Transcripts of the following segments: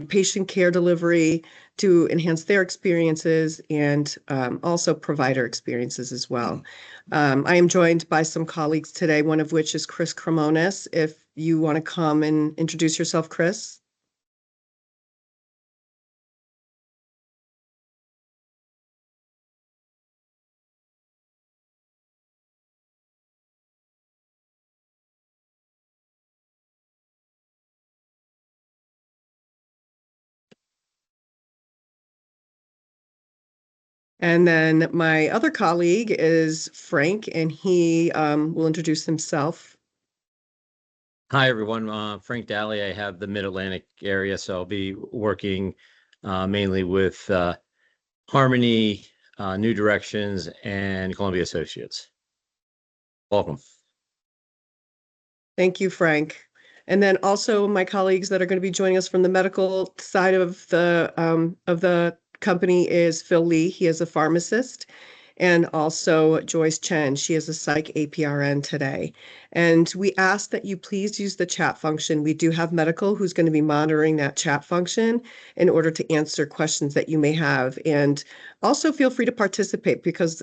patient care delivery to enhance their experiences and also provider experiences as well. I am joined by some colleagues today, one of which is Chris Cremonis. If you want to come and introduce yourself, Chris. And then my other colleague is Frank, and he will introduce himself. Hi, everyone. Frank Daly. I have the Mid-Atlantic area, so I'll be working mainly with Harmony, New Directions, and Columbia Associates. Welcome. Thank you, Frank. And then also my colleagues that are going to be joining us from the medical side of the company is Phil Lee. He is a pharmacist. And also Joyce Chen. She is a psych APRN today. And we ask that you please use the chat function. We do have medical who's going to be monitoring that chat function in order to answer questions that you may have. And also feel free to participate because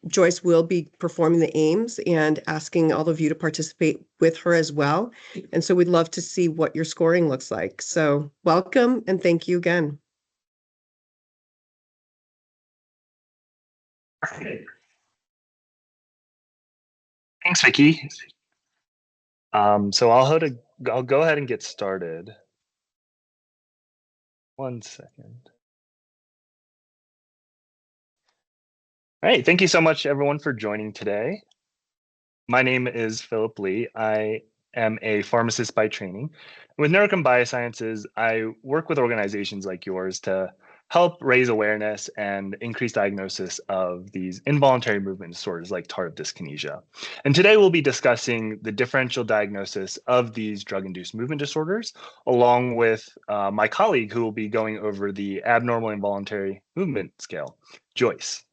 Joyce will be performing the aims and asking all of you to participate with her as well. And so we'd love to see what your scoring looks like. So welcome and thank you again. Thanks, Vicki. So I'll go ahead and get started. 1 second. All right, thank you so much, everyone, for joining today. My name is Philip Lee. I am a pharmacist by training. With Neurochem Biosciences, I work with organizations like yours to help raise awareness and increase diagnosis of these involuntary movement disorders like tardive dyskinesia. And today we'll be discussing the differential diagnosis of these drug-induced movement disorders, along with my colleague who will be going over the abnormal involuntary movement scale, Joyce.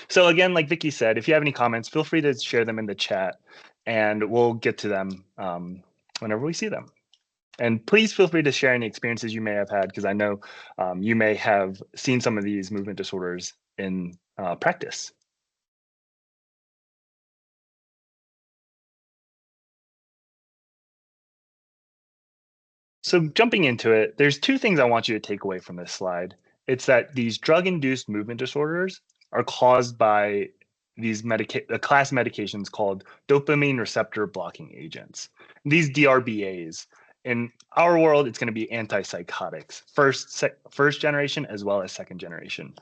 So again, like Vicki said, if you have any comments, feel free to share them in the chat and we'll get to them whenever we see them. And please feel free to share any experiences you may have had, because I know you may have seen some of these movement disorders in practice. So jumping into it, there's two things I want you to take away from this slide. It's that these drug-induced movement disorders are caused by these a class of medications called dopamine receptor blocking agents. These DRBAs, in our world, it's going to be antipsychotics, first generation as well as second generation.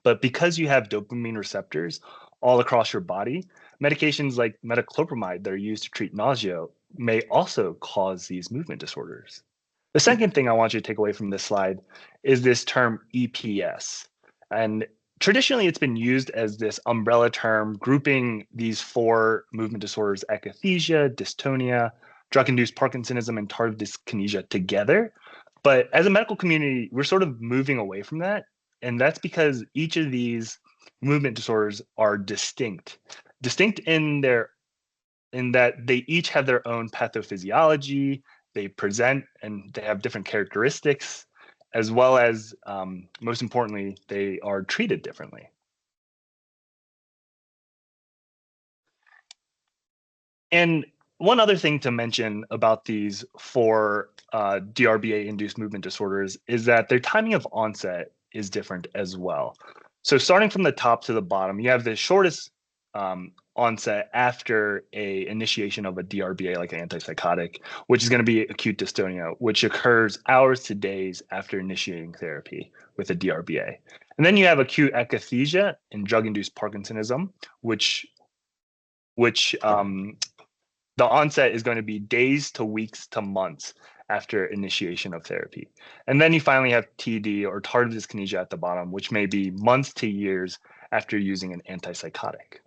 But because you have dopamine receptors all across your body, medications like metoclopramide that are used to treat nausea may also cause these movement disorders. The second thing I want you to take away from this slide is this term EPS. And traditionally, it's been used as this umbrella term grouping these four movement disorders, akathisia, dystonia, drug-induced Parkinsonism, and tardive dyskinesia together. But as a medical community, we're sort of moving away from that. And that's because each of these movement disorders are distinct in that they each have their own pathophysiology, they present and they have different characteristics, as well as, most importantly, they are treated differently. And one other thing to mention about these four DRBA-induced movement disorders is that their timing of onset is different as well. So starting from the top to the bottom, you have the shortest onset after a initiation of a DRBA, like an antipsychotic, which is going to be acute dystonia, which occurs hours to days after initiating therapy with a DRBA. And then you have acute akathisia and drug-induced Parkinsonism, which the onset is going to be days to weeks to months after initiation of therapy. And then you finally have TD, or tardive dyskinesia, at the bottom, which may be months to years after using an antipsychotic.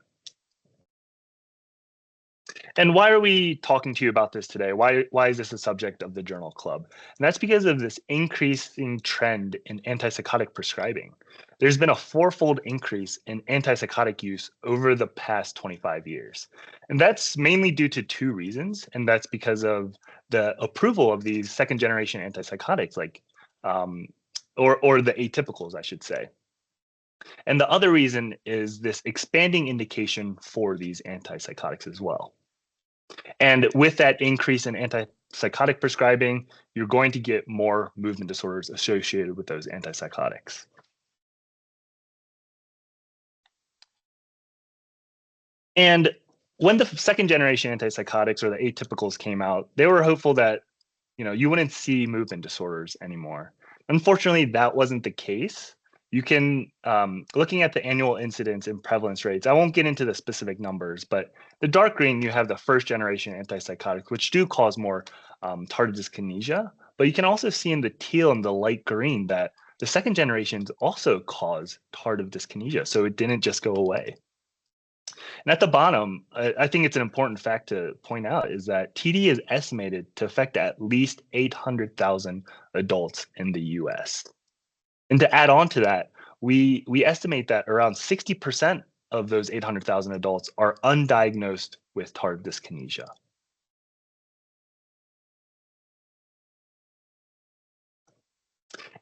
And why are we talking to you about this today? Why is this a subject of the journal club? And that's because of this increasing trend in antipsychotic prescribing. There's been a fourfold increase in antipsychotic use over the past 25 years. And that's mainly due to two reasons. And that's because of the approval of these second generation antipsychotics, like or the atypicals, I should say. And the other reason is this expanding indication for these antipsychotics as well. And with that increase in antipsychotic prescribing, you're going to get more movement disorders associated with those antipsychotics. And when the second generation antipsychotics or the atypicals came out, they were hopeful that you wouldn't see movement disorders anymore. Unfortunately, that wasn't the case. You can, looking at the annual incidence and prevalence rates, I won't get into the specific numbers, but the dark green, you have the first generation antipsychotics, which do cause more tardive dyskinesia. But you can also see in the teal and the light green that the second generations also cause tardive dyskinesia. So it didn't just go away. And at the bottom, I think it's an important fact to point out is that TD is estimated to affect at least 800,000 adults in the US. And to add on to that, we estimate that around 60% of those 800,000 adults are undiagnosed with tardive dyskinesia.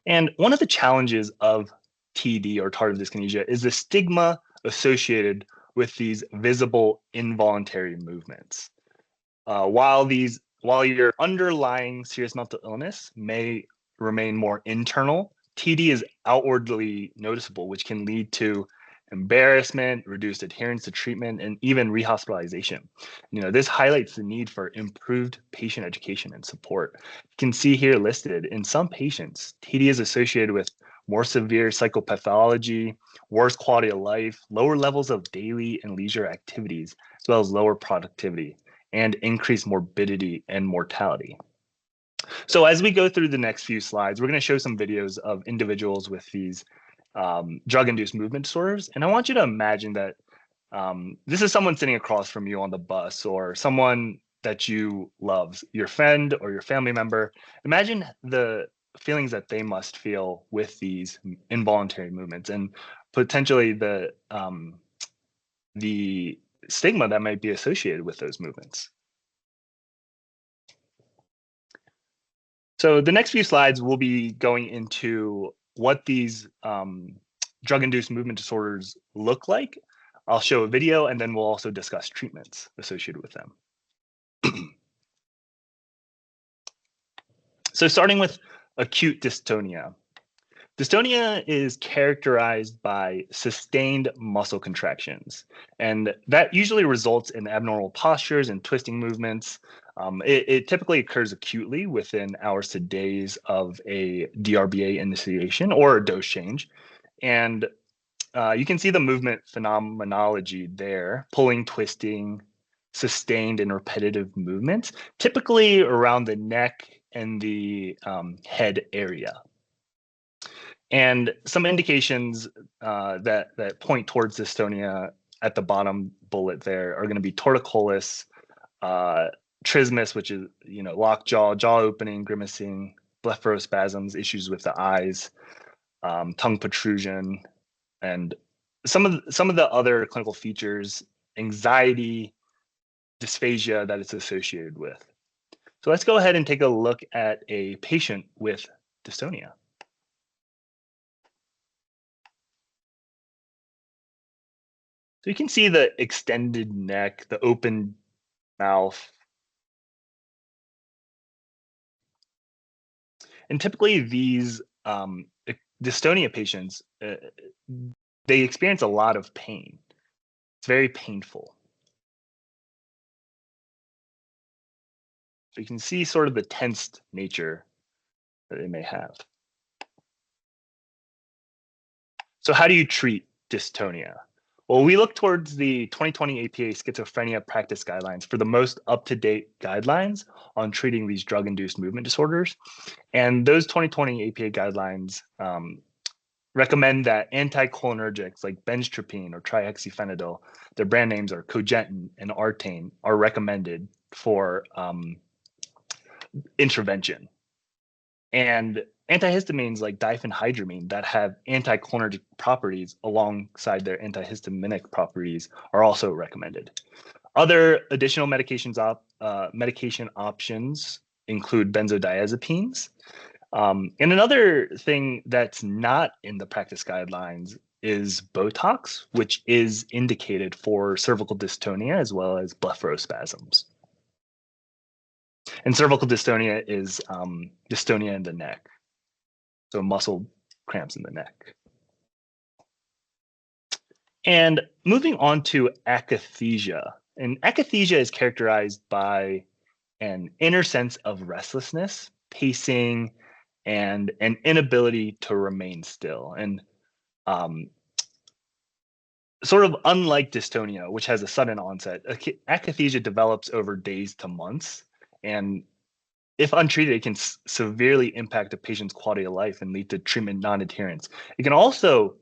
And one of the challenges of TD or tardive dyskinesia is the stigma associated with these visible involuntary movements. While your underlying serious mental illness may remain more internal, TD is outwardly noticeable, which can lead to embarrassment, reduced adherence to treatment, and even rehospitalization. This highlights the need for improved patient education and support. You can see here listed in some patients, TD is associated with more severe psychopathology, worse quality of life, lower levels of daily and leisure activities, as well as lower productivity, and increased morbidity and mortality. So as we go through the next few slides, we're going to show some videos of individuals with these drug-induced movement disorders. And I want you to imagine that this is someone sitting across from you on the bus or someone that you love, your friend or your family member. Imagine the feelings that they must feel with these involuntary movements and potentially the stigma that might be associated with those movements. So the next few slides will be going into what these drug-induced movement disorders look like. I'll show a video and then we'll also discuss treatments associated with them. So starting with acute dystonia. Dystonia is characterized by sustained muscle contractions, and that usually results in abnormal postures and twisting movements. It typically occurs acutely within hours to days of a DRBA initiation or a dose change. And you can see the movement phenomenology there, pulling, twisting, sustained and repetitive movements, typically around the neck and the head area. And some indications that point towards dystonia at the bottom bullet there are going to be torticollis, trismus, which is lockjaw, jaw opening, grimacing, blepharospasms, issues with the eyes, tongue protrusion, and some of the other clinical features, anxiety, dysphagia that it's associated with. So let's go ahead and take a look at a patient with dystonia. So you can see the extended neck, the open mouth. And typically these dystonia patients, they experience a lot of pain. It's very painful. So you can see sort of the tensed nature that it may have. So how do you treat dystonia? Well, we look towards the 2020 APA schizophrenia practice guidelines for the most up-to-date guidelines on treating these drug-induced movement disorders. And those 2020 APA guidelines recommend that anticholinergics like benzotripene or trihexyphenidyl, their brand names are Cogentin and Artane, are recommended for intervention. And antihistamines like diphenhydramine that have anticholinergic properties alongside their antihistaminic properties are also recommended. Other additional medication options include benzodiazepines. And another thing that's not in the practice guidelines is Botox, which is indicated for cervical dystonia as well as blepharospasms. And cervical dystonia is dystonia in the neck, so muscle cramps in the neck. And moving on to akathisia. And akathisia is characterized by an inner sense of restlessness, pacing, and an inability to remain still. And sort of unlike dystonia, which has a sudden onset, akathisia develops over days to months. And if untreated, it can severely impact a patient's quality of life and lead to treatment non-adherence. It can also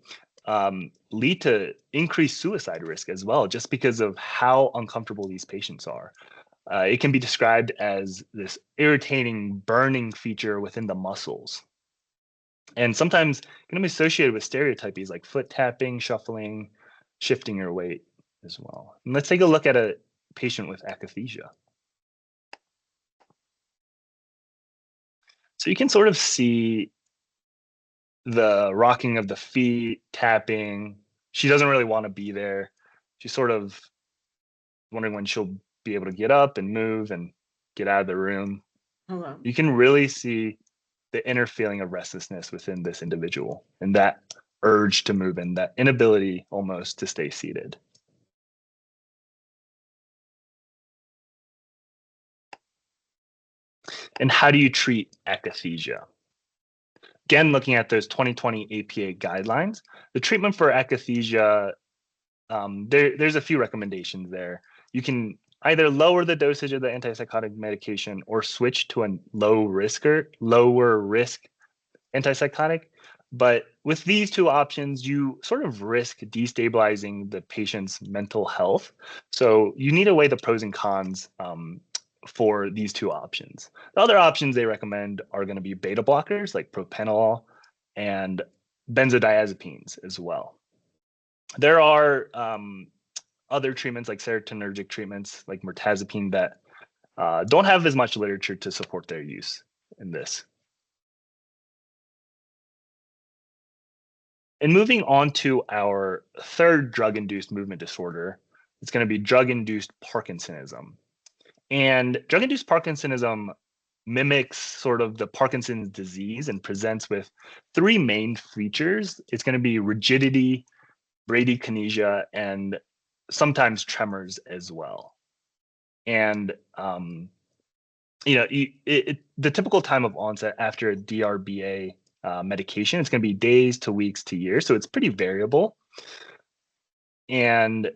lead to increased suicide risk as well, just because of how uncomfortable these patients are. It can be described as this irritating burning feature within the muscles. And sometimes it can be associated with stereotypies like foot tapping, shuffling, shifting your weight as well. And let's take a look at a patient with akathisia. So you can sort of see the rocking of the feet, tapping. She doesn't really want to be there. She's sort of wondering when she'll be able to get up and move and get out of the room. Oh, wow. You can really see the inner feeling of restlessness within this individual and that urge to move and that inability almost to stay seated. And how do you treat akathisia? Again, looking at those 2020 APA guidelines, the treatment for akathisia, there's a few recommendations there. You can either lower the dosage of the antipsychotic medication or switch to a lower risk antipsychotic. But with these two options, you sort of risk destabilizing the patient's mental health. So you need to weigh the pros and cons for these two options. The other options they recommend are going to be beta blockers like propranolol and benzodiazepines as well. There are other treatments like serotonergic treatments like mirtazapine that don't have as much literature to support their use in this. And moving on to our third drug-induced movement disorder, it's going to be drug-induced Parkinsonism. And drug-induced Parkinsonism mimics sort of the Parkinson's disease and presents with three main features. It's going to be rigidity, bradykinesia, and sometimes tremors as well. And the typical time of onset after a DRBA medication, it's going to be days to weeks to years, so it's pretty variable. And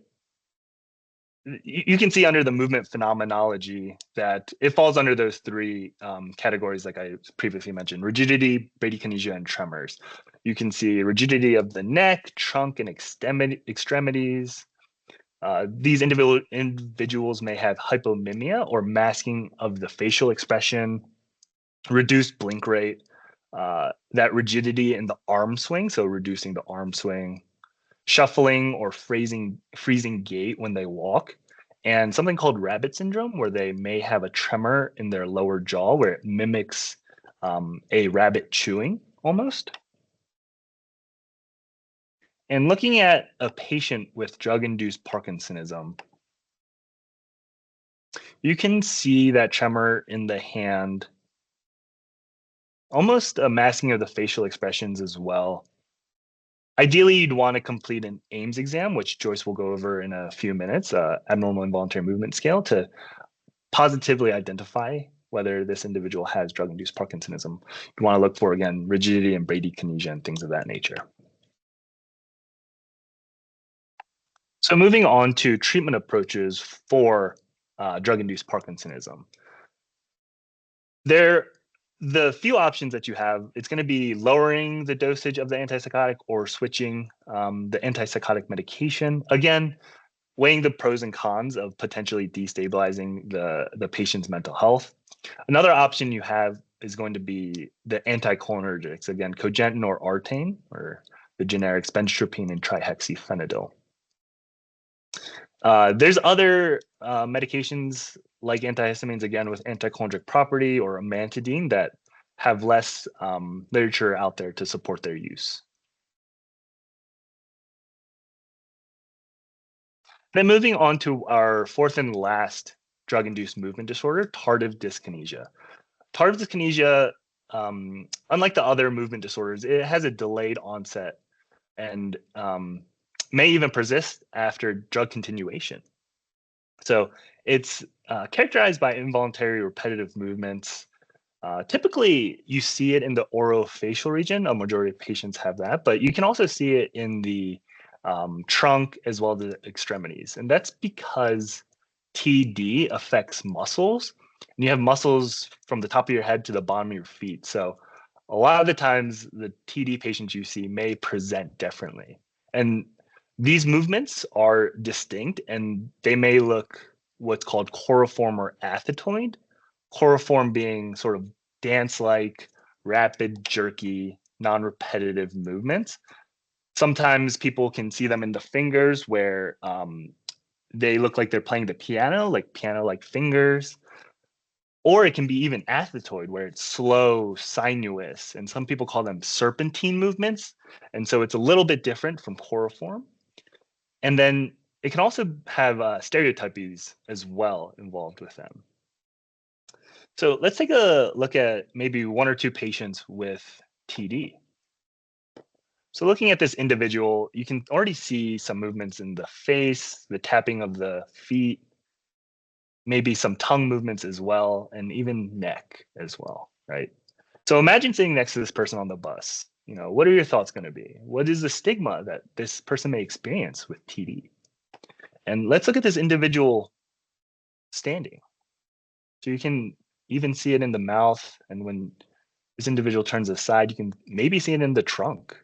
you can see under the movement phenomenology that it falls under those three categories like I previously mentioned: rigidity, bradykinesia, and tremors. You can see rigidity of the neck, trunk, and extremities. These individuals may have hypomimia or masking of the facial expression, reduced blink rate, that rigidity in the arm swing, so reducing the arm swing, shuffling or freezing gait when they walk, and something called rabbit syndrome, where they may have a tremor in their lower jaw where it mimics a rabbit chewing almost. And looking at a patient with drug-induced Parkinsonism, you can see that tremor in the hand, almost a masking of the facial expressions as well. Ideally, you'd want to complete an Ames exam, which Joyce will go over in a few minutes, abnormal involuntary movement scale, to positively identify whether this individual has drug-induced Parkinsonism. You want to look for, again, rigidity and bradykinesia and things of that nature. So moving on to treatment approaches for drug-induced Parkinsonism. There the few options that you have, it's going to be lowering the dosage of the antipsychotic or switching the antipsychotic medication. Again, weighing the pros and cons of potentially destabilizing the patient's mental health. Another option you have is going to be the anticholinergics, again, cogentin or artane, or the generics benztropine and trihexyphenidyl. There's other medications like antihistamines, again, with anticholinergic property, or amantadine, that have less literature out there to support their use. Then moving on to our fourth and last drug-induced movement disorder, tardive dyskinesia. Tardive dyskinesia, unlike the other movement disorders, it has a delayed onset and may even persist after drug continuation. So it's characterized by involuntary repetitive movements. Typically, you see it in the orofacial region. A majority of patients have that, but you can also see it in the trunk as well as the extremities. And that's because TD affects muscles. And you have muscles from the top of your head to the bottom of your feet. So a lot of the times, the TD patients you see may present differently. And these movements are distinct, and they may look what's called choriform or athetoid. Choriform being sort of dance-like, rapid, jerky, non-repetitive movements. Sometimes people can see them in the fingers where they look like they're playing the piano, like piano-like fingers. Or it can be even athetoid, where it's slow, sinuous, and some people call them serpentine movements. And so it's a little bit different from choriform. And then it can also have stereotypies as well involved with them. So let's take a look at maybe one or two patients with TD. So looking at this individual, you can already see some movements in the face, the tapping of the feet, maybe some tongue movements as well, and even neck as well, right? So imagine sitting next to this person on the bus. What are your thoughts going to be? What is the stigma that this person may experience with TD? And let's look at this individual standing. So you can even see it in the mouth, and when this individual turns aside, you can maybe see it in the trunk.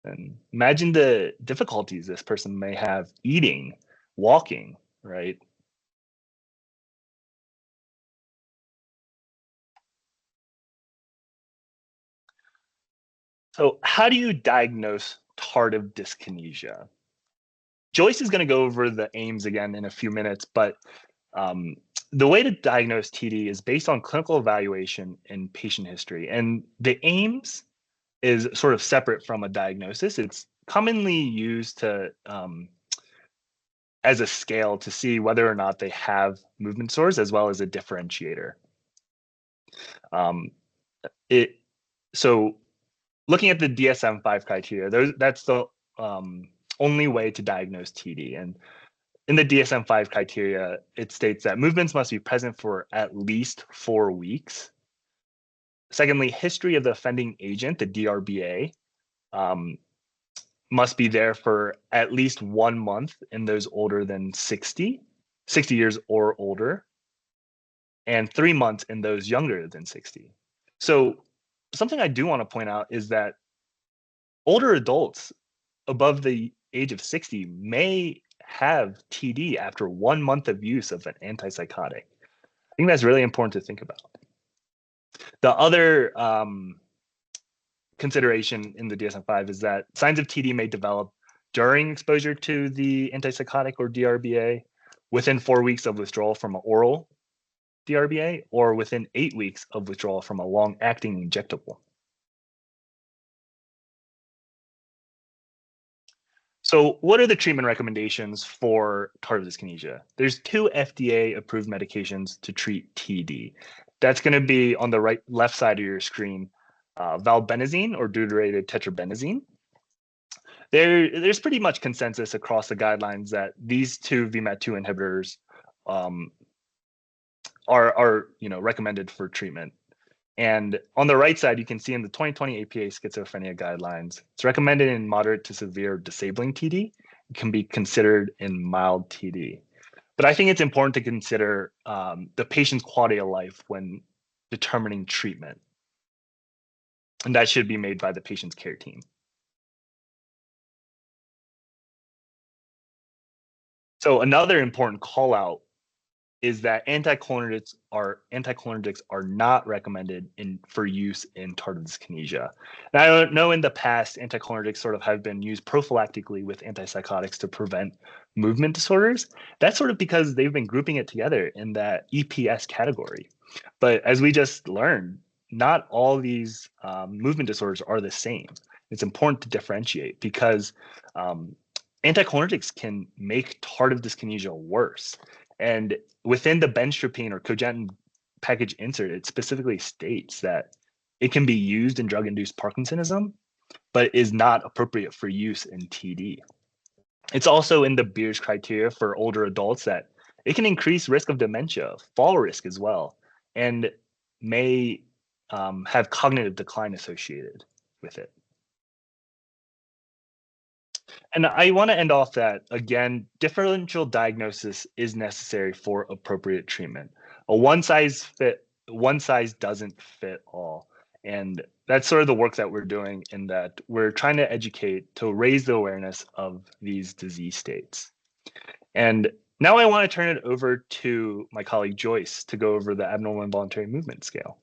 And imagine the difficulties this person may have eating, walking, right? So how do you diagnose tardive dyskinesia? Joyce is going to go over the aims again in a few minutes, but the way to diagnose TD is based on clinical evaluation and patient history. And the aims is sort of separate from a diagnosis. It's commonly used to as a scale to see whether or not they have movement disorders, as well as a differentiator. So looking at the DSM-5 criteria, that's the only way to diagnose TD. And in the DSM-5 criteria, it states that movements must be present for at least 4 weeks. Secondly, history of the offending agent, the DRBA, must be there for at least 1 month in those older than 60 years or older, and 3 months in those younger than 60. So something I do want to point out is that older adults above the age of 60 may have TD after 1 month of use of an antipsychotic. I think that's really important to think about. The other consideration in the DSM-5 is that signs of TD may develop during exposure to the antipsychotic or DRBA, within 4 weeks of withdrawal from an oral DRBA, or within 8 weeks of withdrawal from a long-acting injectable. So what are the treatment recommendations for tardive dyskinesia? There's 2 FDA-approved medications to treat TD. That's going to be on the left side of your screen, valbenazine or deuterated tetrabenazine. There's pretty much consensus across the guidelines that these 2 VMAT2 inhibitors are recommended for treatment. And on the right side, you can see in the 2020 APA schizophrenia guidelines, it's recommended in moderate to severe disabling TD. It can be considered in mild TD. But I think it's important to consider the patient's quality of life when determining treatment. And that should be made by the patient's care team. So another important call out is that anticholinergics are not recommended for use in tardive dyskinesia. And I know in the past, anticholinergics sort of have been used prophylactically with antipsychotics to prevent movement disorders. That's sort of because they've been grouping it together in that EPS category. But as we just learned, not all these movement disorders are the same. It's important to differentiate because anticholinergics can make tardive dyskinesia worse. And within the benztropine or cogentin package insert, it specifically states that it can be used in drug-induced Parkinsonism, but is not appropriate for use in TD. It's also in the Beers criteria for older adults that it can increase risk of dementia, fall risk as well, and may have cognitive decline associated with it. And I want to end off that, again, differential diagnosis is necessary for appropriate treatment. A one size doesn't fit all. And that's sort of the work that we're doing, in that we're trying to educate to raise the awareness of these disease states. And now I want to turn it over to my colleague Joyce to go over the abnormal involuntary movement scale.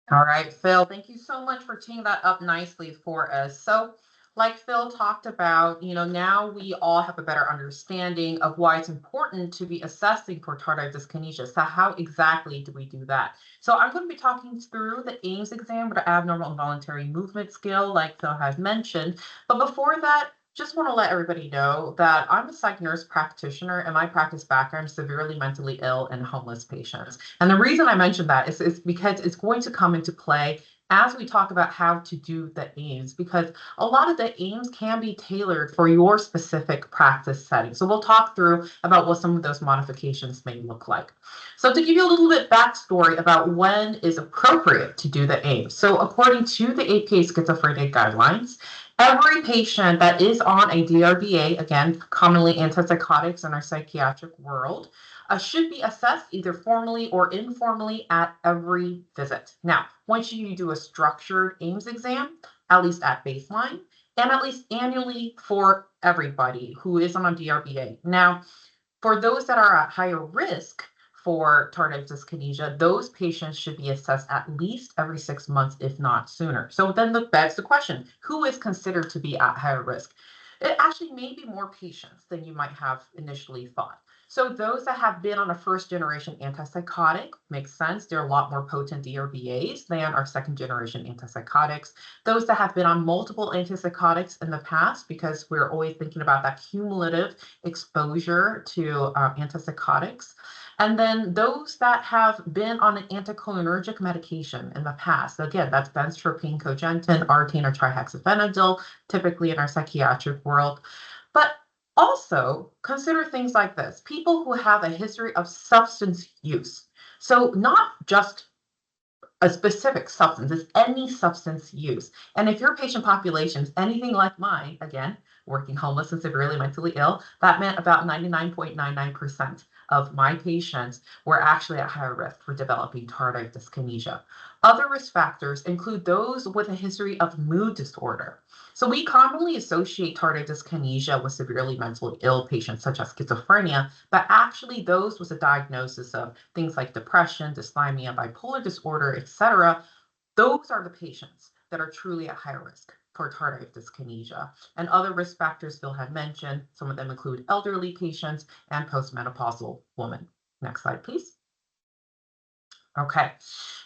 All right, Phil, thank you so much for teeing that up nicely for us. So, like Phil talked about, now we all have a better understanding of why it's important to be assessing for tardive dyskinesia. So how exactly do we do that? So I'm going to be talking through the Ames exam with the abnormal involuntary movement scale, like Phil has mentioned. But before that, just want to let everybody know that I'm a psych nurse practitioner, and my practice background is severely mentally ill and homeless patients. And the reason I mentioned that is because it's going to come into play as we talk about how to do the Ames, because a lot of the Ames can be tailored for your specific practice setting. So we'll talk through about what some of those modifications may look like. So to give you a little bit backstory about when is appropriate to do the Ames. So according to the APA schizophrenia guidelines, every patient that is on a DRBA, again, commonly antipsychotics in our psychiatric world, should be assessed either formally or informally at every visit. Now, once you do a structured Ames exam, at least at baseline, and at least annually for everybody who is on a DRBA. Now, for those that are at higher risk for tardive dyskinesia, those patients should be assessed at least every 6 months, if not sooner. So then begs the question, who is considered to be at higher risk? It actually may be more patients than you might have initially thought. So those that have been on a first generation antipsychotic, makes sense. They're a lot more potent DRBAs than our second generation antipsychotics. Those that have been on multiple antipsychotics in the past, because we're always thinking about that cumulative exposure to antipsychotics. And then those that have been on an anticholinergic medication in the past, again, that's benztropine, cogentin, Artane, or trihexyphenidyl, typically in our psychiatric world. But also consider things like this: people who have a history of substance use. So not just a specific substance, it's any substance use. And if your patient population is anything like mine, again, working homeless and severely mentally ill, that meant about 99.99% of my patients were actually at higher risk for developing tardive dyskinesia. Other risk factors include those with a history of mood disorder. So we commonly associate tardive dyskinesia with severely mentally ill patients such as schizophrenia, but actually those with a diagnosis of things like depression, dysthymia, bipolar disorder, etc., those are the patients that are truly at high risk for tardive dyskinesia. And other risk factors Phil had mentioned, some of them include elderly patients and postmenopausal women. Next slide, please. Okay,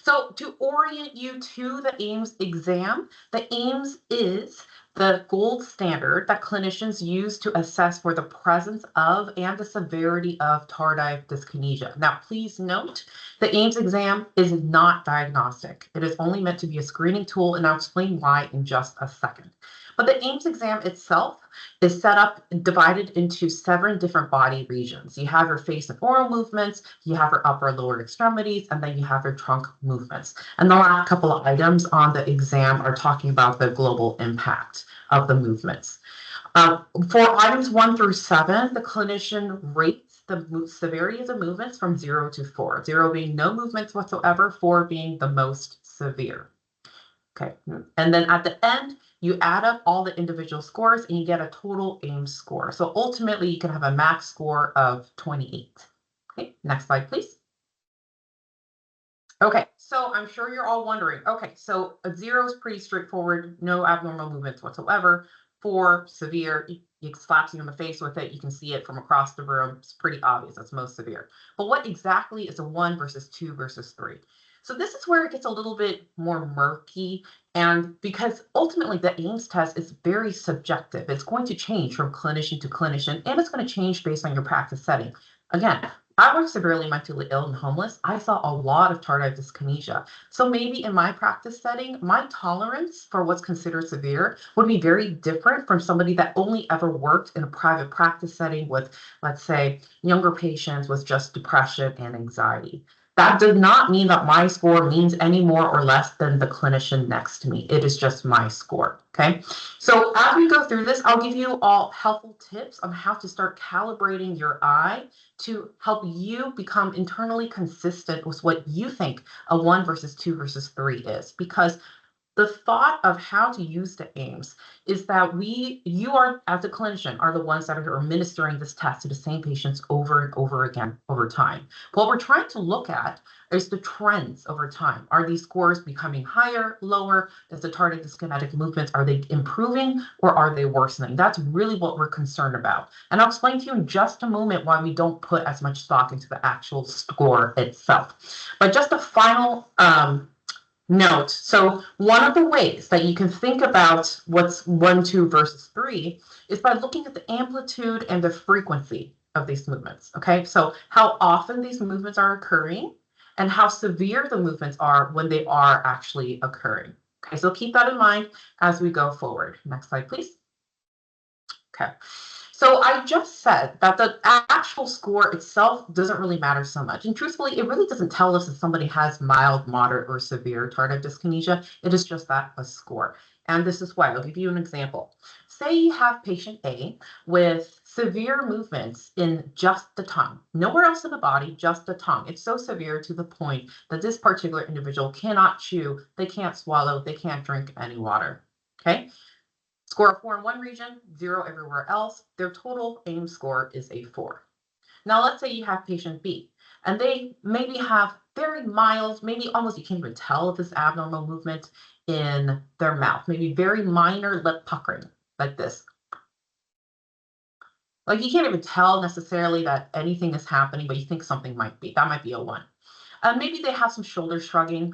so to orient you to the Ames exam, the Ames is the gold standard that clinicians use to assess for the presence of and the severity of tardive dyskinesia. Now, please note, the Ames exam is not diagnostic. It is only meant to be a screening tool, and I'll explain why in just a second. But the Ames exam itself is set up and divided into 7 different body regions. You have your face and oral movements, you have your upper and lower extremities, and then you have your trunk movements. And the last couple of items on the exam are talking about the global impact of the movements. For items 1 through 7, the clinician rates the severity of the movements from 0 to 4, 0 being no movements whatsoever, 4 being the most severe. Okay, and then at the end, you add up all the individual scores and you get a total AIMS score. So ultimately, you can have a max score of 28. Okay, next slide, please. Okay, so I'm sure you're all wondering, okay, so a 0 is pretty straightforward, no abnormal movements whatsoever. 4, severe, it slaps you in the face with it. You can see it from across the room. It's pretty obvious, that's most severe. But what exactly is a 1 versus 2 versus 3? So this is where it gets a little bit more murky, and because ultimately the AIMS test is very subjective. It's going to change from clinician to clinician, and it's going to change based on your practice setting. Again, I was severely mentally ill and homeless. I saw a lot of tardive dyskinesia. So maybe in my practice setting, my tolerance for what's considered severe would be very different from somebody that only ever worked in a private practice setting with, let's say, younger patients with just depression and anxiety. That does not mean that my score means any more or less than the clinician next to me. It is just my score, okay? So as we go through this, I'll give you all helpful tips on how to start calibrating your eye to help you become internally consistent with what you think a 1 versus 2 versus 3 is. Because the thought of how to use the AIMS is that you are, as a clinician, are the ones that are administering this test to the same patients over and over again over time. What we're trying to look at is the trends over time. Are these scores becoming higher, lower? Does the tardive dyskinetic movements, are they improving or are they worsening? That's really what we're concerned about. And I'll explain to you in just a moment why we don't put as much stock into the actual score itself. But just a final note. So one of the ways that you can think about what's 1, 2 versus 3 is by looking at the amplitude and the frequency of these movements. Okay, so how often these movements are occurring and how severe the movements are when they are actually occurring. Okay, so keep that in mind as we go forward. Next slide, please. Okay. So I just said that the actual score itself doesn't really matter so much. And truthfully, it really doesn't tell us if somebody has mild, moderate, or severe tardive dyskinesia. It is just that, a score. And this is why. I'll give you an example. Say you have patient A with severe movements in just the tongue. Nowhere else in the body, just the tongue. It's so severe to the point that this particular individual cannot chew, they can't swallow, they can't drink any water. Okay? Score of 4 in one region, 0 everywhere else. Their total AIMS score is a 4. Now, let's say you have patient B, and they maybe have very mild, maybe almost you can't even tell this abnormal movement in their mouth, maybe very minor lip puckering, like this. Like you can't even tell necessarily that anything is happening, but you think something might be. That might be a 1. Maybe they have some shoulder shrugging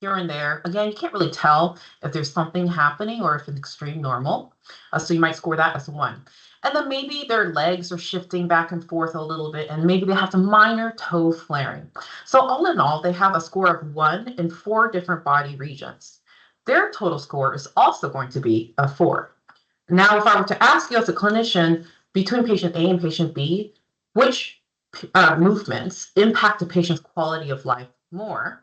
here and there. Again, you can't really tell if there's something happening or if it's extreme normal. So you might score that as a 1. And then maybe their legs are shifting back and forth a little bit, and maybe they have some minor toe flaring. So all in all, they have a score of 1 in 4 different body regions. Their total score is also going to be a 4. Now, if I were to ask you as a clinician, between patient A and patient B, which movements impact the patient's quality of life more,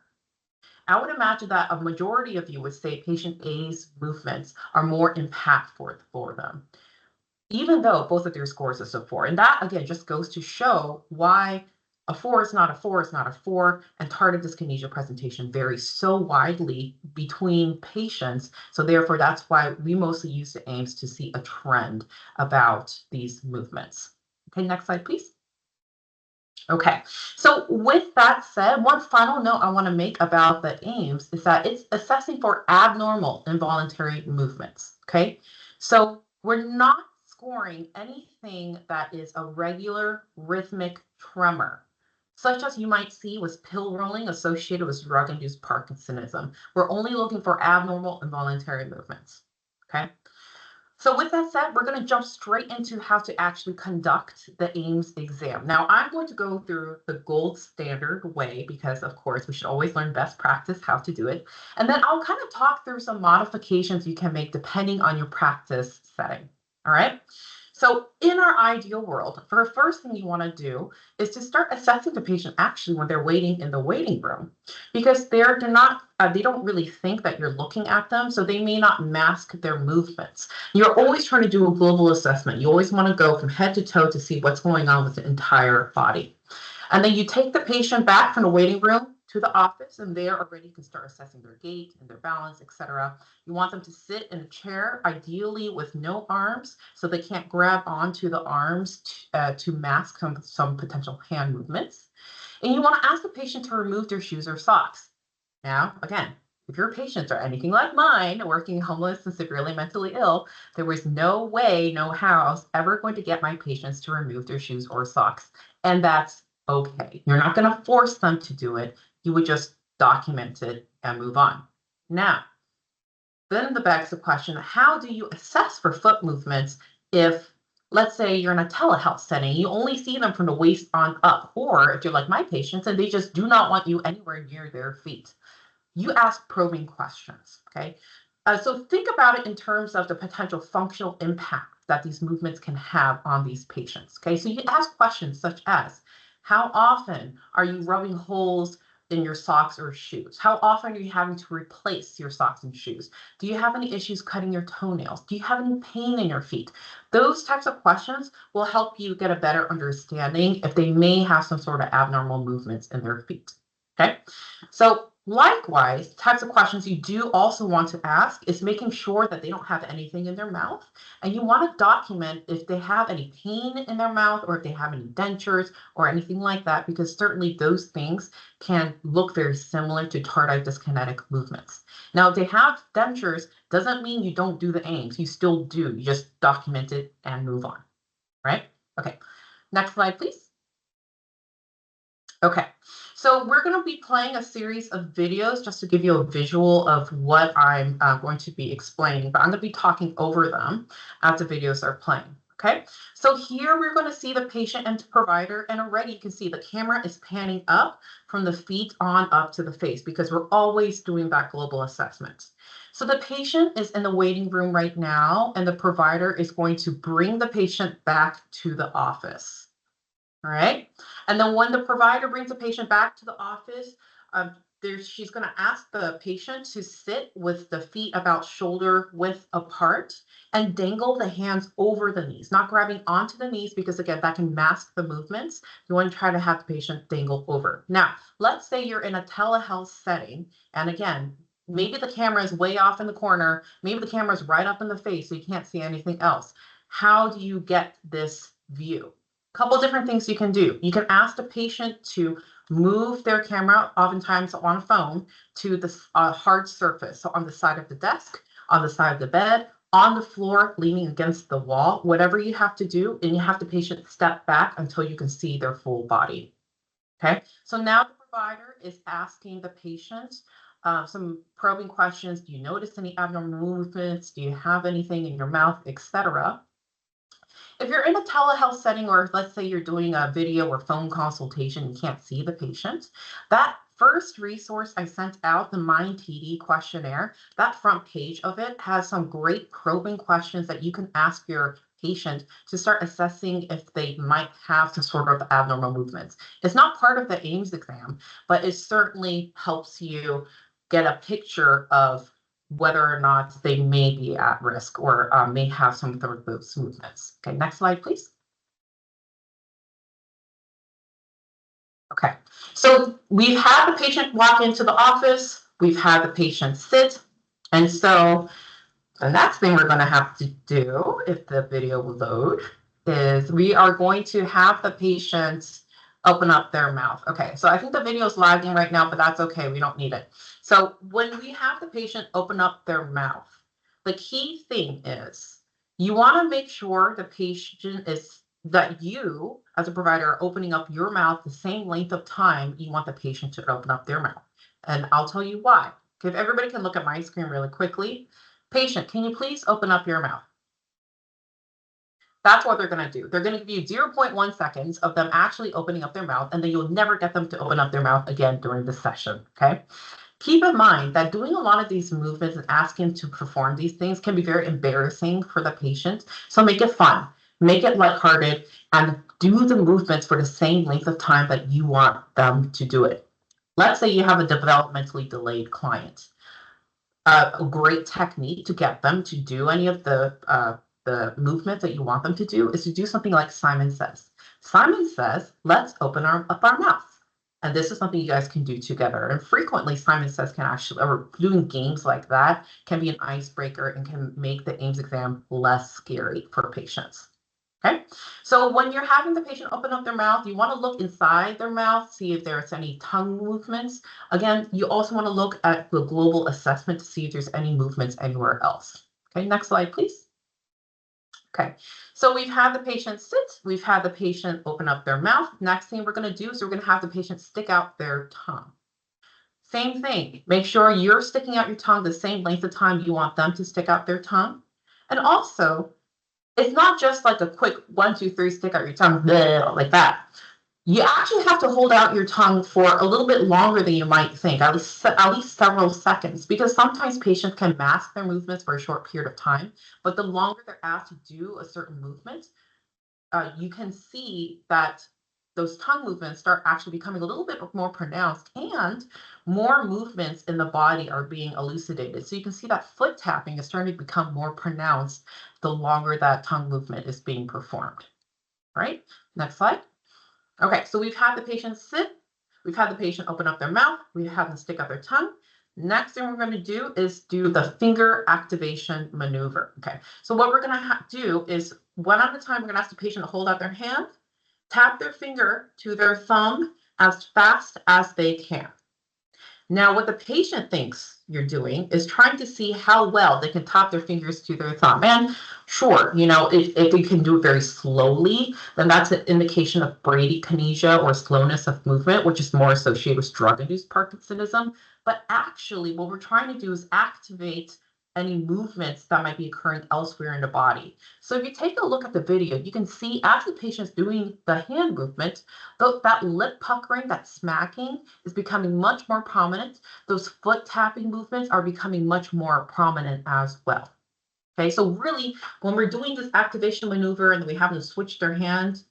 I would imagine that a majority of you would say patient A's movements are more impactful for them, even though both of their scores is a 4. And that, again, just goes to show why a 4 is not a 4 is not a 4, and tardive dyskinesia presentation varies so widely between patients. So therefore, that's why we mostly use the AIMS to see a trend about these movements. Okay, next slide, please. Okay, so with that said, one final note I want to make about the AIMS is that it's assessing for abnormal involuntary movements. Okay, so we're not scoring anything that is a regular rhythmic tremor, such as you might see with pill rolling associated with drug-induced Parkinsonism. We're only looking for abnormal involuntary movements. Okay. So with that said, we're going to jump straight into how to actually conduct the AIMS exam. Now, I'm going to go through the gold standard way because, of course, we should always learn best practice how to do it. And then I'll kind of talk through some modifications you can make depending on your practice setting. All right. So in our ideal world, the first thing you want to do is to start assessing the patient actually when they're waiting in the waiting room, because they don't really think that you're looking at them, so they may not mask their movements. You're always trying to do a global assessment. You always want to go from head to toe to see what's going on with the entire body. And then you take the patient back from the waiting room to the office, and there already you can start assessing their gait and their balance, etc. You want them to sit in a chair, ideally with no arms, so they can't grab onto the arms to mask some potential hand movements. And you want to ask the patient to remove their shoes or socks. Now, again, if your patients are anything like mine, working homeless and severely mentally ill, there was no way, no how I was ever going to get my patients to remove their shoes or socks. And that's okay. You're not going to force them to do it. You would just document it and move on. Now, then the begs the question, how do you assess for foot movements if, let's say, you're in a telehealth setting, you only see them from the waist on up, or if you're like my patients and they just do not want you anywhere near their feet? You ask probing questions, okay? So think about it in terms of the potential functional impact that these movements can have on these patients, okay? So you ask questions such as, how often are you rubbing holes in your socks or shoes? How often are you having to replace your socks and shoes? Do you have any issues cutting your toenails? Do you have any pain in your feet? Those types of questions will help you get a better understanding if they may have some sort of abnormal movements in their feet, okay? So likewise, types of questions you do also want to ask is making sure that they don't have anything in their mouth. And you want to document if they have any pain in their mouth or if they have any dentures or anything like that, because certainly those things can look very similar to tardive dyskinetic movements. Now, if they have dentures, doesn't mean you don't do the aims. You still do. You just document it and move on, right? Okay, next slide, please. Okay, so we're going to be playing a series of videos just to give you a visual of what I'm going to be explaining, but I'm going to be talking over them as the videos are playing. Okay, so here we're going to see the patient and provider, and already you can see the camera is panning up from the feet on up to the face because we're always doing that global assessment. So the patient is in the waiting room right now, and the provider is going to bring the patient back to the office. All right. And then when the provider brings the patient back to the office, she's going to ask the patient to sit with the feet about shoulder width apart and dangle the hands over the knees, not grabbing onto the knees, because again, that can mask the movements. You want to try to have the patient dangle over. Now, let's say you're in a telehealth setting. And again, maybe the camera is way off in the corner. Maybe the camera is right up in the face, so you can't see anything else. How do you get this view? Couple different things you can do. You can ask the patient to move their camera, oftentimes on a phone, to the hard surface. So on the side of the desk, on the side of the bed, on the floor, leaning against the wall, whatever you have to do, and you have the patient step back until you can see their full body. Okay, so now the provider is asking the patient some probing questions. Do you notice any abnormal movements? Do you have anything in your mouth, etc.? If you're in a telehealth setting, or let's say you're doing a video or phone consultation, you can't see the patient, that first resource I sent out, the Mind TD questionnaire, that front page of it has some great probing questions that you can ask your patient to start assessing if they might have some sort of abnormal movements. It's not part of the AIMS exam, but it certainly helps you get a picture of whether or not they may be at risk or may have some of those movements. Okay, next slide, please. Okay, so we've had the patient walk into the office, we've had the patient sit, and so the next thing we're going to have to do, if the video will load, is we are going to have the patient open up their mouth. Okay, so I think the video is lagging right now, but that's okay, we don't need it. So when we have the patient open up their mouth, the key thing is you want to make sure the patient is, that you as a provider are opening up your mouth the same length of time you want the patient to open up their mouth. And I'll tell you why. Okay, if everybody can look at my screen really quickly. Patient, can you please open up your mouth? That's what they're going to do. They're going to give you 0.1 seconds of them actually opening up their mouth, and then you'll never get them to open up their mouth again during the session, okay? Keep in mind that doing a lot of these movements and asking to perform these things can be very embarrassing for the patient. So make it fun, make it lighthearted, and do the movements for the same length of time that you want them to do it. Let's say you have a developmentally delayed client. A great technique to get them to do any of the movements that you want them to do is to do something like Simon says. Simon says, let's open up our mouth. And this is something you guys can do together. And frequently, Simon Says can actually, or doing games like that can be an icebreaker and can make the AIMS exam less scary for patients. Okay, so when you're having the patient open up their mouth, you want to look inside their mouth, see if there's any tongue movements. Again, you also want to look at the global assessment to see if there's any movements anywhere else. Okay, next slide, please. Okay, so we've had the patient sit, we've had the patient open up their mouth. Next thing we're going to do is we're going to have the patient stick out their tongue. Same thing, make sure you're sticking out your tongue the same length of time you want them to stick out their tongue. And also, it's not just like a quick 1, 2, 3, stick out your tongue, like that. You actually have to hold out your tongue for a little bit longer than you might think, at least several seconds, because sometimes patients can mask their movements for a short period of time, but the longer they're asked to do a certain movement, you can see that those tongue movements start actually becoming a little bit more pronounced, and more movements in the body are being elucidated. So you can see that foot tapping is starting to become more pronounced the longer that tongue movement is being performed. Right? Next slide. Okay, so we've had the patient sit, we've had the patient open up their mouth, we have them stick out their tongue. Next thing we're going to do is do the finger activation maneuver. Okay, so what we're going to do is one at a time, we're going to ask the patient to hold out their hand, tap their finger to their thumb as fast as they can. Now, what the patient thinks you're doing is trying to see how well they can tap their fingers to their thumb. And sure, you know, if you can do it very slowly, then that's an indication of bradykinesia or slowness of movement, which is more associated with drug-induced Parkinsonism. But actually, what we're trying to do is activate any movements that might be occurring elsewhere in the body. So if you take a look at the video, you can see as the patient's doing the hand movement, that lip puckering, that smacking is becoming much more prominent. Those foot tapping movements are becoming much more prominent as well. Okay, so really, when we're doing this activation maneuver and we have them switch their hand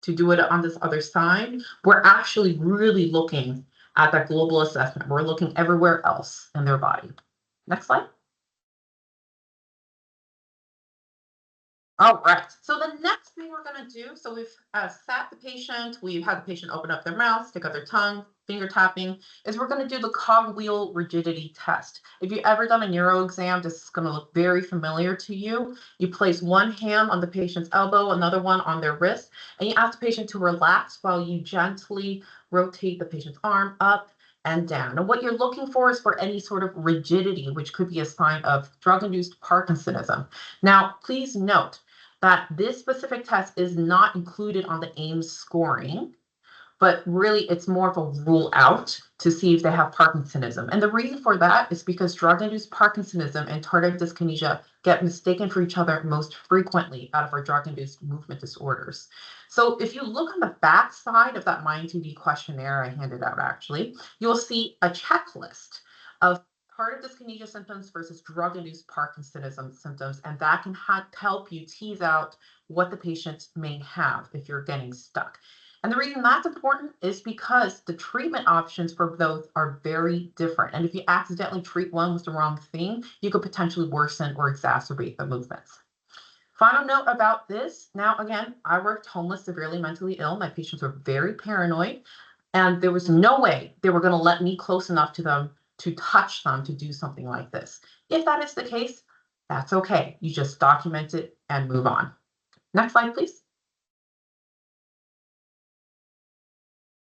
to do it on this other side, we're actually really looking at that global assessment. We're looking everywhere else in their body. Next slide. All right, so the next thing we're going to do, so we've sat the patient, we've had the patient open up their mouth, stick out their tongue, finger tapping, is we're going to do the cogwheel rigidity test. If you've ever done a neuro exam, this is going to look very familiar to you. You place one hand on the patient's elbow, another one on their wrist, and you ask the patient to relax while you gently rotate the patient's arm up and down. And what you're looking for is for any sort of rigidity, which could be a sign of drug-induced Parkinsonism. Now, please note that this specific test is not included on the AIMS scoring, but really it's more of a rule out to see if they have Parkinsonism. And the reason for that is because drug-induced Parkinsonism and tardive dyskinesia get mistaken for each other most frequently out of our drug-induced movement disorders. So if you look on the back side of that Mind2D questionnaire I handed out, actually, you'll see a checklist of tardive dyskinesia symptoms versus drug-induced Parkinsonism symptoms, and that can help you tease out what the patient may have if you're getting stuck. And the reason that's important is because the treatment options for both are very different. And if you accidentally treat one with the wrong thing, you could potentially worsen or exacerbate the movements. Final note about this. Now, again, I worked homeless, severely mentally ill. My patients were very paranoid, and there was no way they were going to let me close enough to them to touch them to do something like this. If that is the case, that's okay. You just document it and move on. Next slide, please.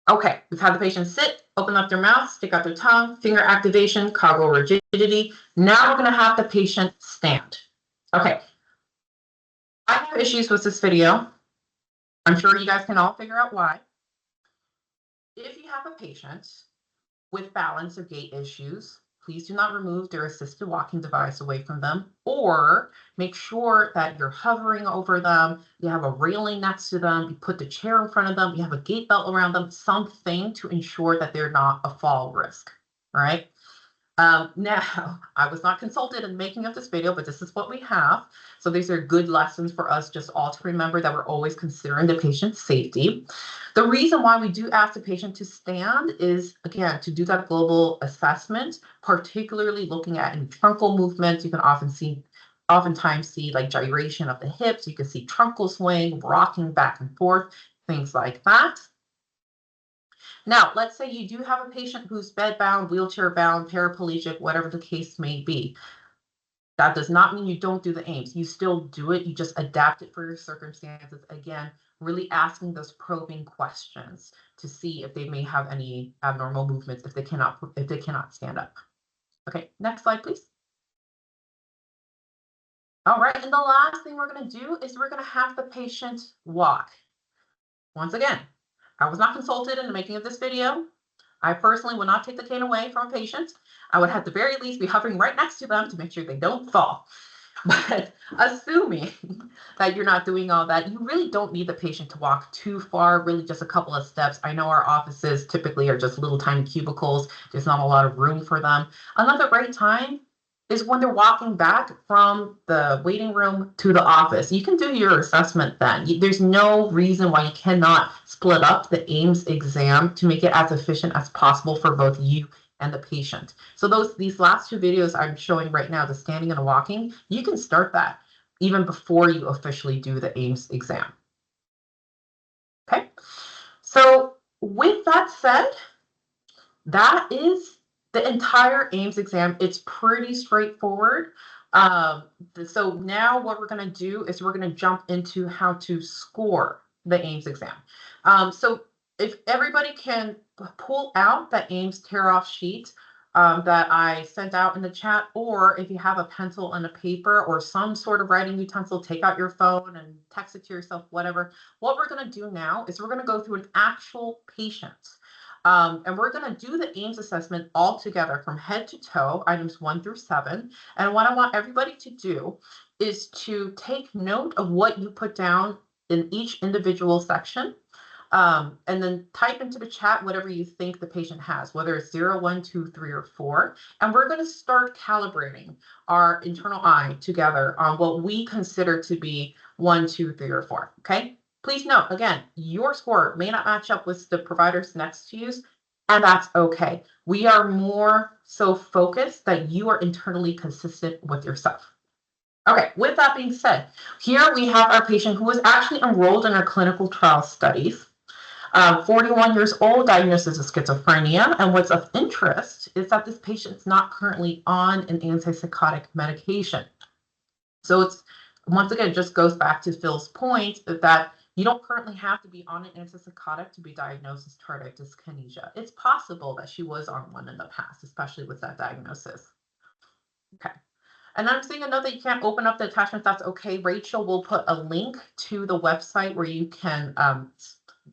Okay, we've had the patient sit, open up their mouth, stick out their tongue, finger activation, cogwheel rigidity. Now we're going to have the patient stand. Okay, I have issues with this video. I'm sure you guys can all figure out why. If you have a patient with balance or gait issues, please do not remove their assisted walking device away from them, or make sure that you're hovering over them, you have a railing next to them, you put the chair in front of them, you have a gait belt around them, something to ensure that they're not a fall risk. All right. Now, I was not consulted in making of this video, but this is what we have. So these are good lessons for us just all to remember that we're always considering the patient's safety. The reason why we do ask the patient to stand is, again, to do that global assessment, particularly looking at any truncal movements. You can oftentimes see like gyration of the hips. You can see truncal swing, rocking back and forth, things like that. Now, let's say you do have a patient who's bedbound, wheelchair-bound, paraplegic, whatever the case may be. That does not mean you don't do the AIMS. You still do it. You just adapt it for your circumstances. Again, really asking those probing questions to see if they may have any abnormal movements if they cannot stand up. Okay, next slide, please. All right, and the last thing we're going to do is we're going to have the patient walk. Once again, I was not consulted in the making of this video. I personally would not take the cane away from a patient. I would at the very least be hovering right next to them to make sure they don't fall. But assuming that you're not doing all that, you really don't need the patient to walk too far, really just a couple of steps. I know our offices typically are just little tiny cubicles. There's not a lot of room for them. Another great time is when they're walking back from the waiting room to the office. You can do your assessment then. There's no reason why you cannot split up the AIMS exam to make it as efficient as possible for both you and the patient. So these last two videos I'm showing right now, the standing and the walking, you can start that even before you officially do the AIMS exam. Okay, so with that said, that is the entire AIMS exam. It's pretty straightforward. So now what we're going to do is we're going to jump into how to score the AIMS exam. So if everybody can pull out that AIMS tear-off sheet that I sent out in the chat, or if you have a pencil and a paper or some sort of writing utensil, take out your phone and text it to yourself, whatever. What we're going to do now is we're going to go through an actual patient. And we're going to do the AIMS assessment all together from head to toe, items 1 through 7. And what I want everybody to do is to take note of what you put down in each individual section, and then type into the chat whatever you think the patient has, whether it's 0, 1, 2, 3, or 4. And we're going to start calibrating our internal eye together on what we consider to be 1, 2, 3, or 4. Okay. Please note, again, your score may not match up with the providers next to you, and that's okay. We are more so focused that you are internally consistent with yourself. Okay, with that being said, here we have our patient who was actually enrolled in our clinical trial studies. 41 years old, diagnosis of schizophrenia, and what's of interest is that this patient is not currently on an antipsychotic medication. So it's, once again, it just goes back to Phil's point that you don't currently have to be on an antipsychotic to be diagnosed as tardive dyskinesia. It's possible that she was on one in the past, especially with that diagnosis. Okay. And I'm seeing a note that you can't open up the attachment. That's okay. Rachel will put a link to the website where you can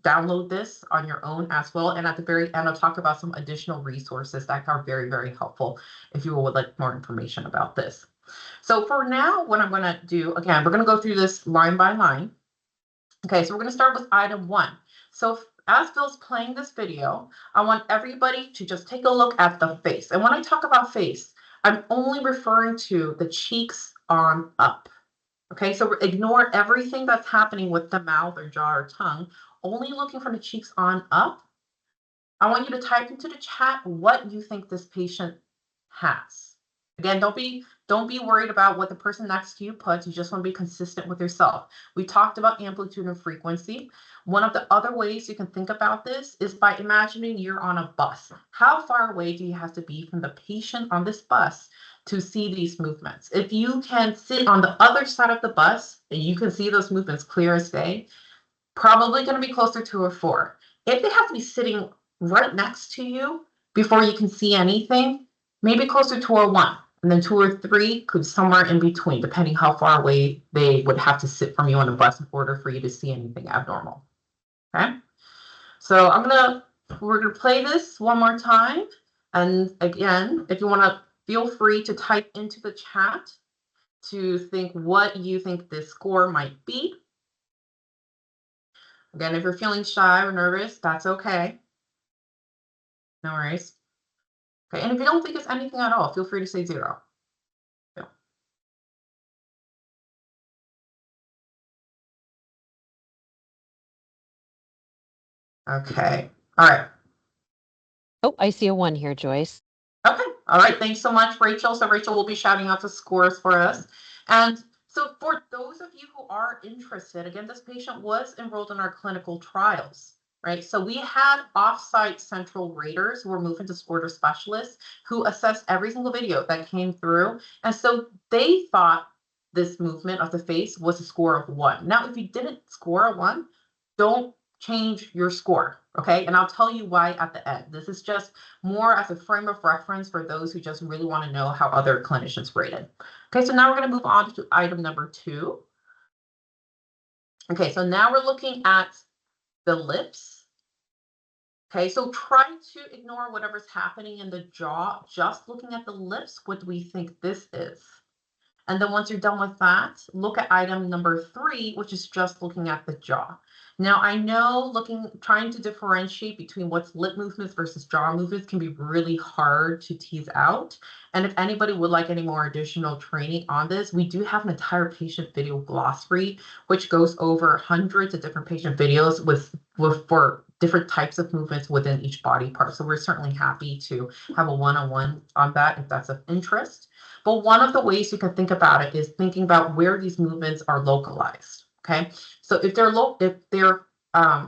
download this on your own as well. And at the very end, I'll talk about some additional resources that are very, very helpful if you would like more information about this. So for now, what I'm going to do, again, we're going to go through this line by line. Okay, so we're going to start with item 1. So as Phil's playing this video, I want everybody to just take a look at the face. And when I talk about face, I'm only referring to the cheeks on up. Okay, so ignore everything that's happening with the mouth or jaw or tongue, only looking from the cheeks on up. I want you to type into the chat what you think this patient has. Again, don't be worried about what the person next to you puts. You just want to be consistent with yourself. We talked about amplitude and frequency. One of the other ways you can think about this is by imagining you're on a bus. How far away do you have to be from the patient on this bus to see these movements? If you can sit on the other side of the bus and you can see those movements clear as day, probably going to be closer to a 4. If they have to be sitting right next to you before you can see anything, maybe closer to a 1. And then 2 or 3 could somewhere in between, depending how far away they would have to sit from you on a bus in order for you to see anything abnormal. Okay, so we're gonna play this one more time. And again, if you want to, feel free to type into the chat to think what you think this score might be. Again, if you're feeling shy or nervous, that's okay. No worries. Okay, and if you don't think it's anything at all, feel free to say 0. Okay, all right. Oh, I see a 1 here, Joyce. Okay, all right, thanks so much, Rachel. So Rachel will be shouting out the scores for us. And so for those of you who are interested, again, this patient was enrolled in our clinical trials. right? So we had off-site central raters who were movement disorder specialists who assessed every single video that came through. And so they thought this movement of the face was a score of 1. Now, if you didn't score a 1, don't change your score, okay? And I'll tell you why at the end. This is just more as a frame of reference for those who just really want to know how other clinicians rated. Okay, so now we're going to move on to item number 2. Okay, so now we're looking at the lips. Okay, so try to ignore whatever's happening in the jaw, just looking at the lips. What do we think this is? And then once you're done with that, look at item number 3, which is just looking at the jaw. Now, I know trying to differentiate between what's lip movements versus jaw movements can be really hard to tease out. And if anybody would like any more additional training on this, we do have an entire patient video glossary, which goes over hundreds of different patient videos for different types of movements within each body part. So we're certainly happy to have a one-on-one on that if that's of interest. But one of the ways you can think about it is thinking about where these movements are localized. Okay, so if they're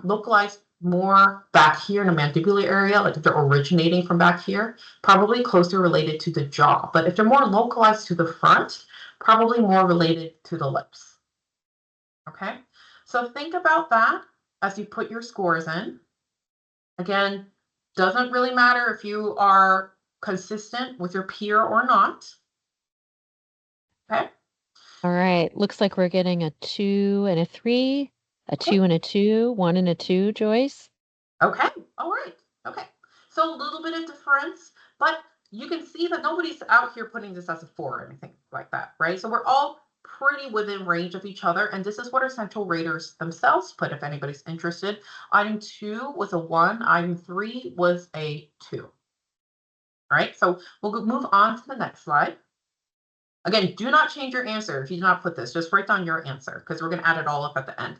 localized more back here in the mandibular area, like if they're originating from back here, probably closely related to the jaw. But if they're more localized to the front, probably more related to the lips. Okay, so think about that as you put your scores in. Again, doesn't really matter if you are consistent with your peer or not. Okay. All right. Looks like we're getting a 2 and a 3, a 2 and a 2, 1 and a 2, Joyce. Okay. All right. Okay. So a little bit of difference, but you can see that nobody's out here putting this as a 4 or anything like that, right? So we're all pretty within range of each other. And this is what our central raters themselves put, if anybody's interested. Item 2 was a 1. Item 3 was a 2. All right. So we'll move on to the next slide. Again, do not change your answer if you do not put this. Just write down your answer because we're going to add it all up at the end.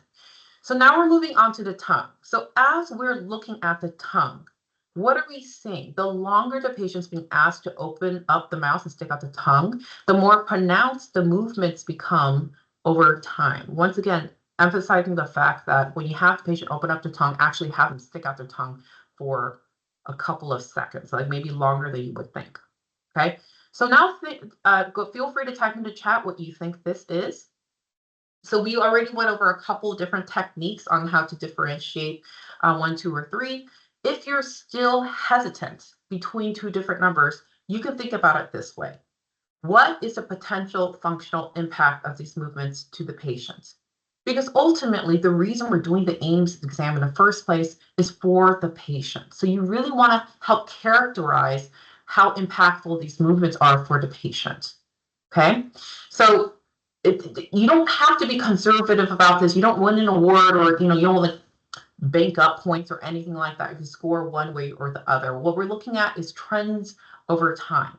So now we're moving on to the tongue. So as we're looking at the tongue, what are we seeing? The longer the patient's being asked to open up the mouth and stick out the tongue, the more pronounced the movements become over time. Once again, emphasizing the fact that when you have the patient open up the tongue, actually have them stick out their tongue for a couple of seconds, like maybe longer than you would think. Okay. So now feel free to type into chat what you think this is. So we already went over a couple different techniques on how to differentiate 1, 2, or 3. If you're still hesitant between 2 different numbers, you can think about it this way. What is the potential functional impact of these movements to the patient? Because ultimately, the reason we're doing the AIMS exam in the first place is for the patient. So you really want to help characterize how impactful these movements are for the patient. Okay, so you don't have to be conservative about this. You don't win an award, or you don't like bank up points or anything like that. You can score one way or the other. What we're looking at is trends over time.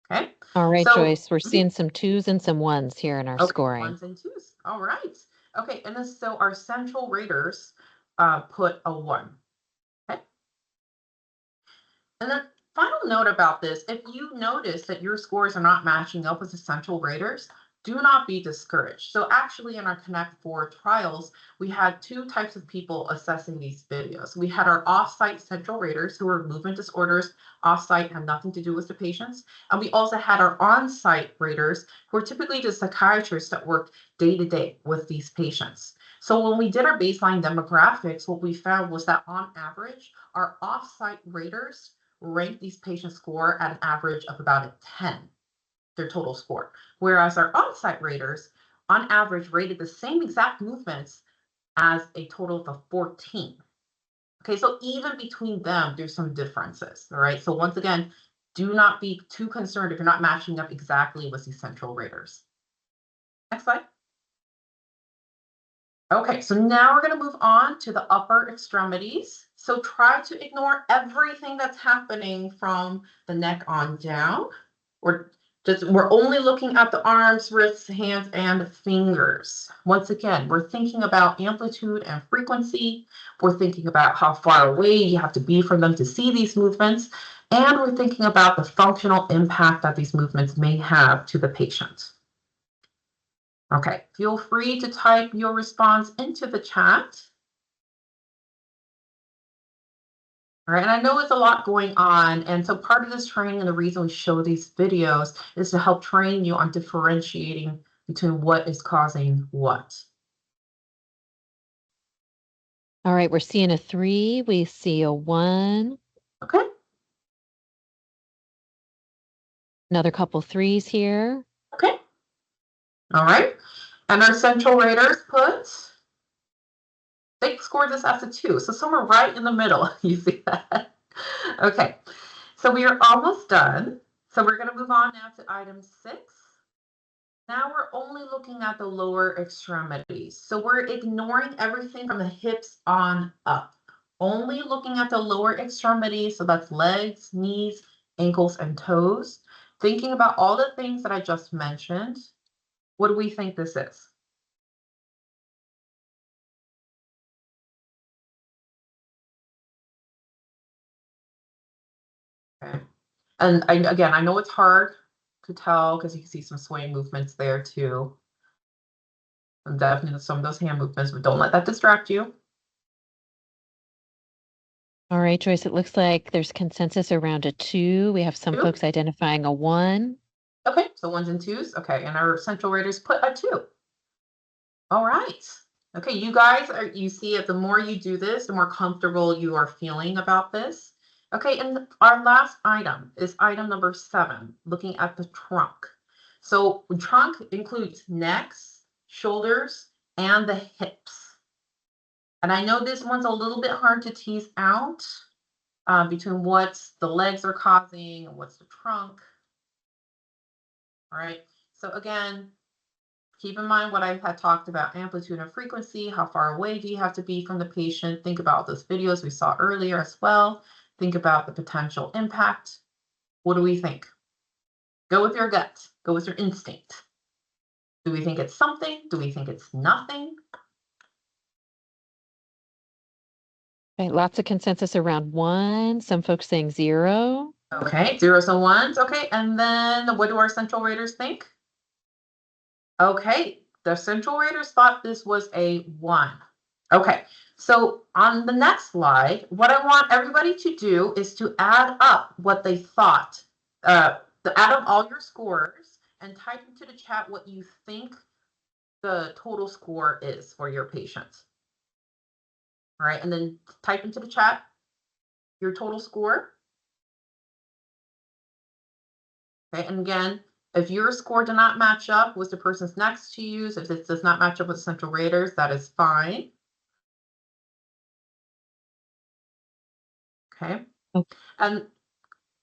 Okay. All right, so, Joyce. We're seeing some 2s and some 1s here in our scoring. 1s and 2s. All right. Okay, and then so our central raters put a 1. Okay. And then final note about this, if you notice that your scores are not matching up with the central raters, do not be discouraged. So actually in our Connect 4 trials, we had 2 types of people assessing these videos. We had our off-site central raters who were movement disorders, off-site, had nothing to do with the patients. And we also had our on-site raters who were typically the psychiatrists that worked day-to-day with these patients. So when we did our baseline demographics, what we found was that on average, our off-site raters rank these patients' score at an average of about a 10, their total score. Whereas our on-site raters, on average, rated the same exact movements as a total of a 14. Okay, so even between them, there's some differences, all right? So once again, do not be too concerned if you're not matching up exactly with these central raters. Next slide. Okay, so now we're going to move on to the upper extremities. So try to ignore everything that's happening from the neck on down. We're only looking at the arms, wrists, hands, and fingers. Once again, we're thinking about amplitude and frequency. We're thinking about how far away you have to be from them to see these movements. And we're thinking about the functional impact that these movements may have to the patient. Okay, feel free to type your response into the chat. All right, and I know it's a lot going on. And so part of this training and the reason we show these videos is to help train you on differentiating between what is causing what. All right, we're seeing a 3. We see a 1. Okay. Another couple 3s here. Okay. All right. And our central raters they scored this as a 2. So somewhere right in the middle. You see that? Okay. So we are almost done. So we're going to move on now to item 6. Now we're only looking at the lower extremities. So we're ignoring everything from the hips on up. Only looking at the lower extremities. So that's legs, knees, ankles, and toes. Thinking about all the things that I just mentioned. What do we think this is? Okay. And again, I know it's hard to tell because you can see some swaying movements there too. And definitely some of those hand movements, but don't let that distract you. All right, Joyce, it looks like there's consensus around a 2. We have some 2. folks identifying a 1. Okay, so 1s and 2s. Okay, and our central raters put a 2. All right. Okay, you guys you see it, the more you do this, the more comfortable you are feeling about this. Okay, and our last item is item number 7, looking at the trunk. So the trunk includes necks, shoulders, and the hips. And I know this one's a little bit hard to tease out between what's the legs are causing and what's the trunk. All right, so again, keep in mind what I had talked about, amplitude and frequency. How far away do you have to be from the patient? Think about those videos we saw earlier as well. Think about the potential impact. What do we think? Go with your gut. Go with your instinct. Do we think it's something? Do we think it's nothing? Okay, lots of consensus around 1. Some folks saying 0. Okay, 0s and 1s. Okay, and then what do our central raters think? Okay, the central raters thought this was a 1. Okay, so on the next slide, what I want everybody to do is to add up what they thought, add up all your scores and type into the chat what you think the total score is for your patient. All right, and then type into the chat your total score. Okay, and again, if your score did not match up with the person's next to you, so if it does not match up with the central raters, that is fine. Okay, Oh. and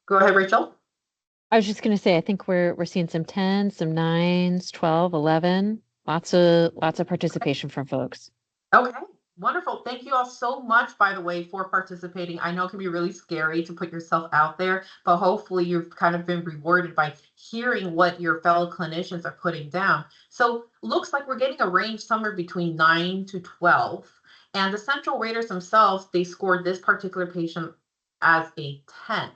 go ahead, Rachel. I was just going to say, I think we're seeing some 10s, some 9s, 12, 11. Lots of participation from folks. Okay, wonderful. Thank you all so much, by the way, for participating. I know it can be really scary to put yourself out there, but hopefully you've kind of been rewarded by hearing what your fellow clinicians are putting down. So looks like we're getting a range somewhere between 9 to 12. And the central raters themselves, they scored this particular patient as a 10.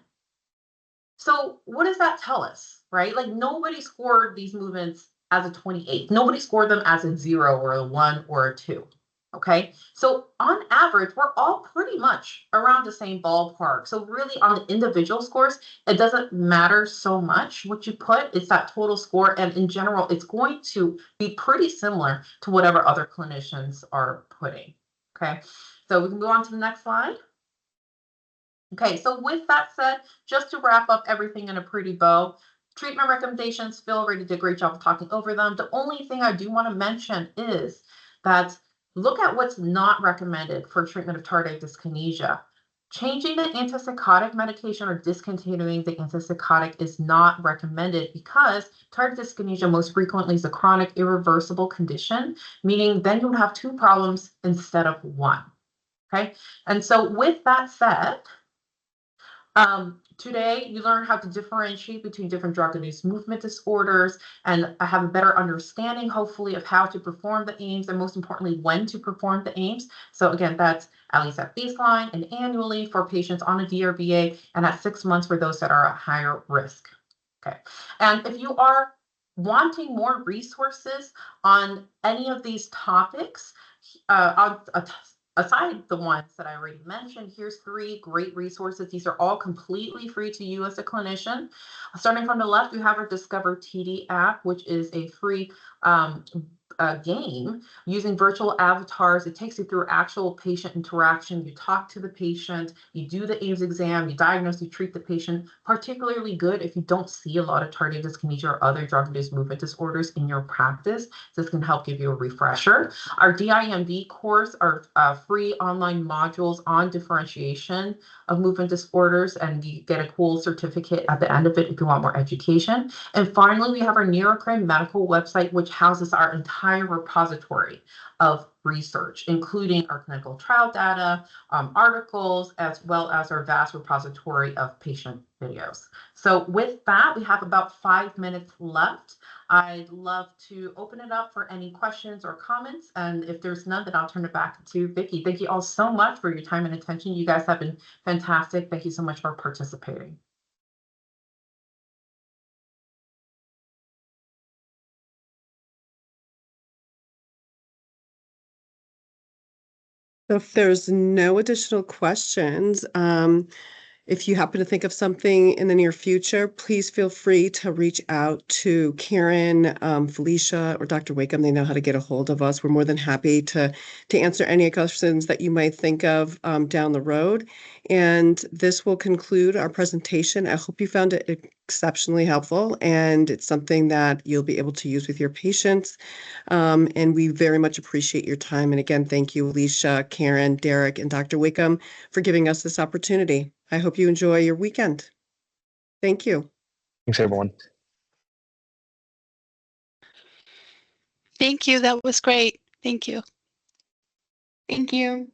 So what does that tell us, right? Like nobody scored these movements as a 28. Nobody scored them as a 0 or a 1 or a 2. Okay, so on average, we're all pretty much around the same ballpark. So really on the individual scores, it doesn't matter so much what you put, it's that total score. And in general, it's going to be pretty similar to whatever other clinicians are putting. Okay, so we can go on to the next slide. Okay, so with that said, just to wrap up everything in a pretty bow, treatment recommendations, Phil already did a great job of talking over them. The only thing I do want to mention is that look at what's not recommended for treatment of tardive dyskinesia. Changing the antipsychotic medication or discontinuing the antipsychotic is not recommended because tardive dyskinesia most frequently is a chronic irreversible condition, meaning then you would have 2 problems instead of 1. Okay, and so with that said, today, you learn how to differentiate between different drug-induced movement disorders and have a better understanding, hopefully, of how to perform the aims and most importantly, when to perform the aims. So again, that's at least at baseline and annually for patients on a DRBA and at 6 months for those that are at higher risk. Okay, and if you are wanting more resources on any of these topics, aside the ones that I already mentioned, here's 3 great resources. These are all completely free to you as a clinician. Starting from the left, we have our Discover TD app, which is a free game using virtual avatars. It takes you through actual patient interaction. You talk to the patient, you do the AIDS exam, you diagnose, you treat the patient. Particularly good if you don't see a lot of tardive dyskinesia or other drug-induced movement disorders in your practice. This can help give you a refresher. Our DIMD course are free online modules on differentiation of movement disorders, and you get a cool certificate at the end of it if you want more education. And finally, we have our Neurocrine medical website, which houses our entire repository of research, including our clinical trial data, articles, as well as our vast repository of patient videos. So with that, we have about 5 minutes left. I'd love to open it up for any questions or comments. And if there's none, then I'll turn it back to Vicki. Thank you all so much for your time and attention. You guys have been fantastic. Thank you so much for participating. So if there's no additional questions, if you happen to think of something in the near future, please feel free to reach out to Karen, Felicia, or Dr. Wakeham. They know how to get a hold of us. We're more than happy to answer any questions that you might think of down the road. And this will conclude our presentation. I hope you found it exceptionally helpful, and it's something that you'll be able to use with your patients. And we very much appreciate your time. And again, thank you, Alicia, Karen, Derek, and Dr. Wakeham for giving us this opportunity. I hope you enjoy your weekend. Thank you. Thanks, everyone. Thank you. That was great. Thank you. Thank you.